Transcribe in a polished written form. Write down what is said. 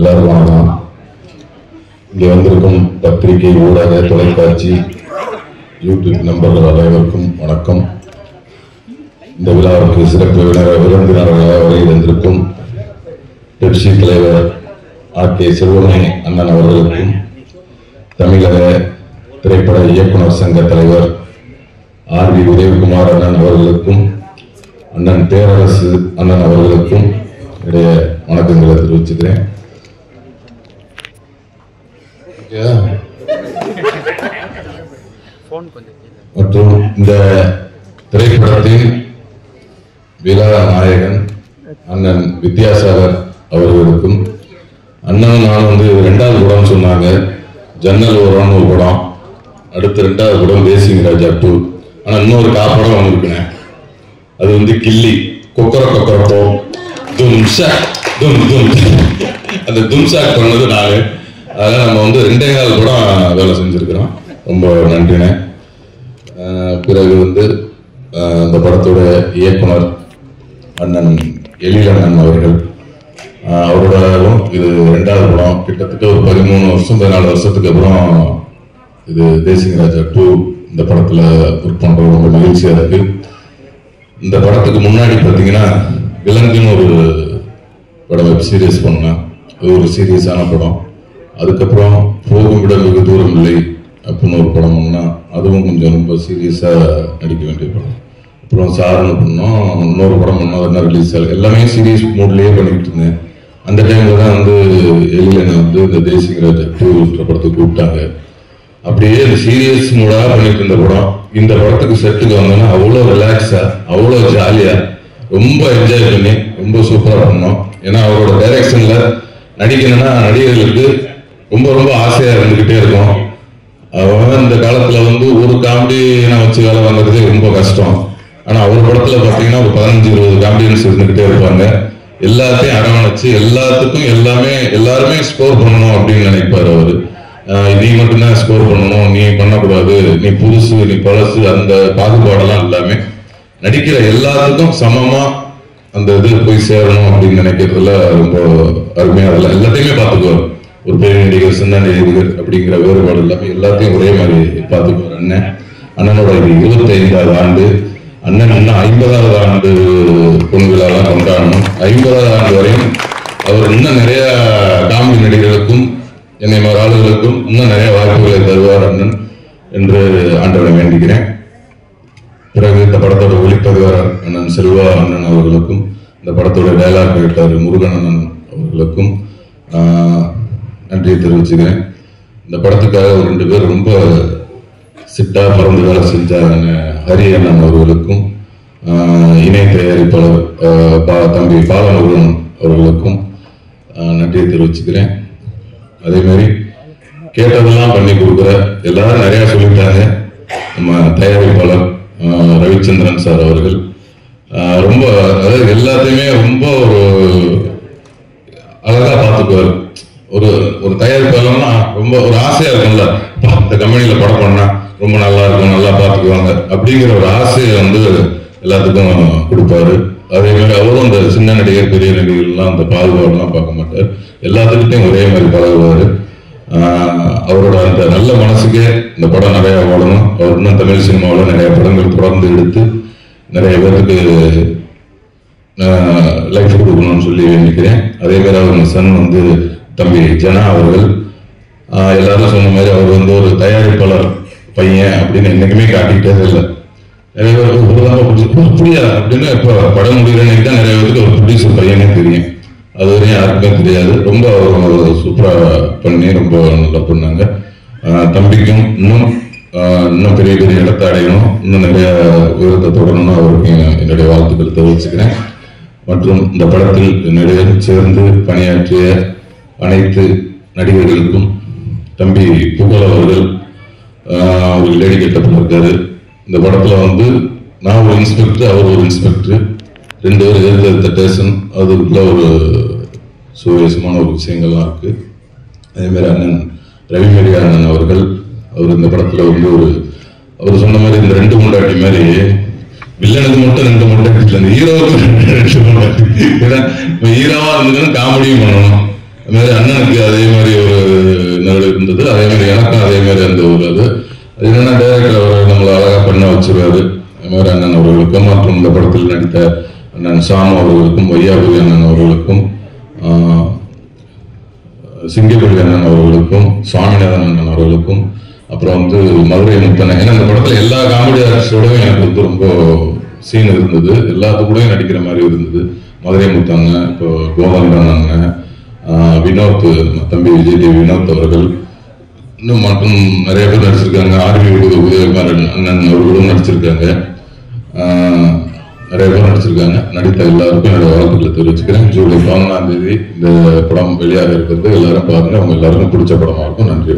எல்லாரும் வணக்கம். இங்கே வந்திருக்கும் பத்திரிகை, ஊடக, தொலைக்காட்சி, யூடியூப் நண்பர்கள் அனைவருக்கும் வணக்கம். இந்த விழாவுக்கு சிறப்பு விருந்தினராக வருகை தந்திருக்கும் பெப்சி தலைவர் ஆர்.கே. செல்வமணி அண்ணன் அவர்களுக்கும், தமிழக திரைப்பட இயக்குனர் சங்க தலைவர் ஆர்.வி. உதயகுமார் அண்ணன் அவர்களுக்கும், அண்ணன் பேரரசு அண்ணன் அவர்களுக்கும் இடைய வணக்கங்களை தெரிவிச்சுக்கிறேன். மற்றும் இந்த திரைப்படத்தின் விழா நாயகன் அண்ணன் வித்யாசாகர் அவர்களுக்கும், அண்ணன் நான் ரெண்டாவது படம் சொன்னாங்க, ஜன்னல் ஓரம்னு ஒரு படம், அடுத்த ரெண்டாவது படம் தேசிங் ராஜா 2. ஆனா இன்னொரு காப்படம் வந்திருக்கேன், அது கில்லி கொக்கர கொக்கரப்போ தும்ஷா தும் தும், அந்த தும்ஷாக் பண்ணது நாலு. அதனால நம்ம 2.25 படம் வேலை செஞ்சிருக்கிறோம். ரொம்ப நன்றினே. பிறகு இந்த படத்தோட இயக்குனர் அண்ணன் எழிலண்ணன் அவர்கள், அவரோட இது 2வது படம். கிட்டத்தட்ட ஒரு 13 வருஷம் 14 வருஷத்துக்கு அப்புறம் இது தேசிங் ராஜா 2 இந்த படத்துல ஒர்க் பண்றது ரொம்ப மகிழ்ச்சியா இருக்கு. இந்த படத்துக்கு முன்னாடி பார்த்தீங்கன்னா விலங்குன்னு ஒரு படம் வெப் சீரிஸ் பண்ணேன். அது ஒரு சீரியஸான படம். அதுக்கப்புறம் போகும் இடம் வெகு தூரம் இல்லை அப்படின்னு ஒரு படம் பண்ணா, அதுவும் கொஞ்சம் ரொம்ப சீரியஸா நடிக்க வேண்டிய படம். அப்புறம் சார்னு பண்ணோம், இன்னொரு படம் பண்ணோம், அதெல்லாம் ரிலீஸ் ஆகல. எல்லாமே சீரியஸ் மூட்லயே பண்ணிக்கிட்டு இருந்தேன். அந்த டைம்ல தான் எழிலனை இந்த தேசிங் ராஜா 2 படத்துக்கு கூப்பிட்டாங்க. அப்படியே இந்த சீரியஸ் மூடாக பண்ணிட்டு இருந்த படம் இந்த படத்துக்கு செட்டுக்கு வந்தோன்னா அவ்வளோ ரிலாக்ஸா, அவ்வளோ ஜாலியா, ரொம்ப என்ஜாய் பண்ணி ரொம்ப சூப்பரா பண்ணோம். ஏன்னா அவரோட டைரக்ஷன்ல நடிக்கணும்னா நடிகர்களுக்கு ரொம்ப ரொம்ப ஆசையா இருந்துகிட்டே இருக்கும். அவன் இந்த காலத்துல ஒரு காமெடி நான் வச்சு வேலை வாங்குறதே ரொம்ப கஷ்டம். ஆனா அவர் படத்துல பாத்தீங்கன்னா ஒரு 15-20 காமெடியன்ஸ் இருந்துகிட்டே இருப்பாங்க. எல்லாத்தையும் அரவணைச்சு எல்லாத்துக்கும் எல்லாருமே ஸ்கோர் பண்ணணும் அப்படின்னு நினைப்பாரு அவரு. நீ மட்டும்தான் ஸ்கோர் பண்ணணும், நீ பண்ணக்கூடாது, நீ புதுசு, நீ பழசு, அந்த பாகுபாடெல்லாம் எல்லாமே நடிக்கிற எல்லாத்துக்கும் சமமா அந்த இது போய் சேரணும் அப்படின்னு நினைக்கிறதுல ரொம்ப அருமையா எல்லாத்தையுமே பார்த்துக்குவார். ஒரு பெரிய நடிகர், சின்ன நடிகர் அப்படிங்கிற வேறுபாடு இல்லாம எல்லாத்தையும் ஒரே மாதிரி பார்த்துக்குவார் அண்ணன். அண்ணனோட இது 25வது ஆண்டு. அண்ணன் இன்னும் 50வது ஆண்டு பொன் விழாலாம் கொண்டாடணும். 50வது ஆண்டு வரையும் அவர் இன்னும் நிறைய காமெடி நடிகர்களுக்கும் என்னை மாதிரி ஆளுகளுக்கும் இன்னும் நிறைய வாய்ப்புகளை தருவார் அண்ணன் என்று ஆண்டவனை வேண்டிக்கிறேன். பிறகு இந்த படத்தோட ஒளிப்பதிவாளர் அண்ணன் செல்வா அண்ணன் அவர்களுக்கும், இந்த படத்தோட டயலாக் ரைட்டர் முருகன் அண்ணன் அவர்களுக்கும் நன்றியை தெரிவிச்சுக்கிறேன். இந்த படத்துக்காக ஒரு 2 பேர் ரொம்ப சிட்டா பறந்து வேலை செஞ்சாங்க, ஹரி அண்ணன் அவர்களுக்கும், இணை தயாரிப்பாளர் தம்பி பாலமுருகன் அவர்களுக்கும் நன்றியை தெரிவிச்சுக்கிறேன். அதே மாதிரி கேட்டதெல்லாம் பண்ணி கொடுக்குற எல்லாரும் நிறைய சொல்லிட்டாங்க. நம்ம தயாரிப்பாளர் ரவிச்சந்திரன் சார் அவர்கள் ரொம்ப, அதாவது எல்லாத்தையுமே ரொம்ப ஒரு அழகா பார்த்துக்குவார். ஒரு தயாரிப்பாளர்னா ரொம்ப ஒரு ஆசையா இருக்கும்ல, இந்த கம்பெனியில படம் பண்ணா ரொம்ப நல்லா இருக்கும், நல்லா பார்த்துக்குவாங்க அப்படிங்கிற ஒரு ஆசையை எல்லாத்துக்கும் கொடுப்பாரு. அதே மாதிரி அவரும் இந்த சின்ன நடிகர் பெரிய நடிகர்லாம் அந்த பாகுபாடுலாம் பார்க்க மாட்டார், எல்லாத்துக்கிட்டையும் ஒரே மாதிரி பழகுவாரு. அவரோட அந்த நல்ல மனசுக்கே இந்த படம் நிறைய ஓடணும். அவர் இன்னும் தமிழ் சினிமாவில் நிறைய படங்கள் தொடர்ந்து எடுத்து நிறைய பேருக்கு லைஃப் கொடுக்கணும்னு சொல்லி வேண்டிக்கிறேன். அதே மாதிரி அவர் சன் தம்பி ஜனா அவர்கள், எல்லாரும் சொன்ன மாதிரி அவர் ஒரு தயாரிப்பாளர் பையன் அப்படின்னு என்னைக்குமே காட்டிக்கிட்டே இல்லை. நிறைய பேர் புரியா அப்படின்னு இப்போ படம் முடிகிறேன்னு தான் நிறைய பேருக்கு ஒரு ப்ரொடியூசர் பையனே தெரியும். அது வரையும் யாருக்குமே தெரியாது. ரொம்ப சூப்பரா பண்ணி ரொம்ப நல்லா பண்ணாங்க. தம்பிக்கும் இன்னும் பெரிய பெரிய இடத்தை அடையணும், இன்னும் நிறைய உயரத்தை தொடரணும், அவருக்கு என்னுடைய வாழ்த்துக்கள் தெரிவிச்சுக்கிறேன். மற்றும் இந்த படத்தில் என்னுடைய சேர்ந்து பணியாற்றிய அனைத்து நடிகர்களுக்கும், தம்பி புகழ் அவர்கள் ஒரு லேடி கெட்டப்பில் இருக்காரு. இந்த படத்துல நான் ஒரு இன்ஸ்பெக்டர், அவர் ஒரு இன்ஸ்பெக்டர், 2 பேர் எழுத டேஷன், அதுக்குள்ள ஒரு சுவேசமான ஒரு விஷயங்கள்லாம் இருக்கு. அதே மாதிரி அண்ணன் ரவிமேரி அண்ணன் அவர்கள், அவர் இந்த படத்துல அவர் சொன்ன மாதிரி இந்த 2 முண்டாட்டி மாதிரி வில்லனுக்கு மட்டும் 2 முண்டாட்டி இல்லை, இந்த ஹீரோவுக்கு 2 முண்டாட்டி. ஏன்னா ஹீரோவா இருந்ததுன்னு காமெடியும் பண்ணணும், அது மாதிரி அண்ணனுக்கு அதே மாதிரி ஒரு நிகழ்வு இருந்தது. அதே மாதிரி எனக்கும் அதே மாதிரி அந்த ஒரு அது என்னன்னா டைரக்டர் அவர் நம்மளை அழகா பண்ண வச்சிருவாரு. அது மாதிரி அண்ணன் அவர்களுக்கும் மற்றும் இந்த படத்தில் நடித்த அண்ணன் சாமு அவர்களுக்கும், வையாபுரி அண்ணன் அவர்களுக்கும், சிங்கப்பள்ளி அண்ணன் அவர்களுக்கும், சுவாமிநாதன் அண்ணன் அவர்களுக்கும், அப்புறம் வந்து மதுரை முத்தனை. ஏன்னா இந்த படத்துல எல்லா காமெடி ஆர்டிஸ்டோடவும் எனக்கு வந்து ரொம்ப சீன் இருந்தது. எல்லாத்து கூடயும் நடிக்கிற மாதிரி இருந்தது. மதுரை முத்தண்ணன், இப்போ கோதண்டன் அண்ணன், வினோத், தம்பி விஜய் டிவி வினோத் அவர்கள், இன்னும் மற்றும் நிறைய பேர் நடிச்சிருக்காங்க. ஆர்வி உதயகுமார் அண்ணன் அவர்களும் நடிச்சிருக்காங்க. நிறைய பேர் நடிச்சிருக்காங்க. நடித்த எல்லாருக்கும் என்னோட வாழ்த்துக்களை தெரிவிச்சுக்கிறேன். ஜூலை 11ஆம் தேதி இந்த படம் வெளியாக இருக்கிறது. எல்லாரும் பாருங்க. அவங்க எல்லாருக்கும் பிடிச்ச படமா இருக்கும். நன்றி.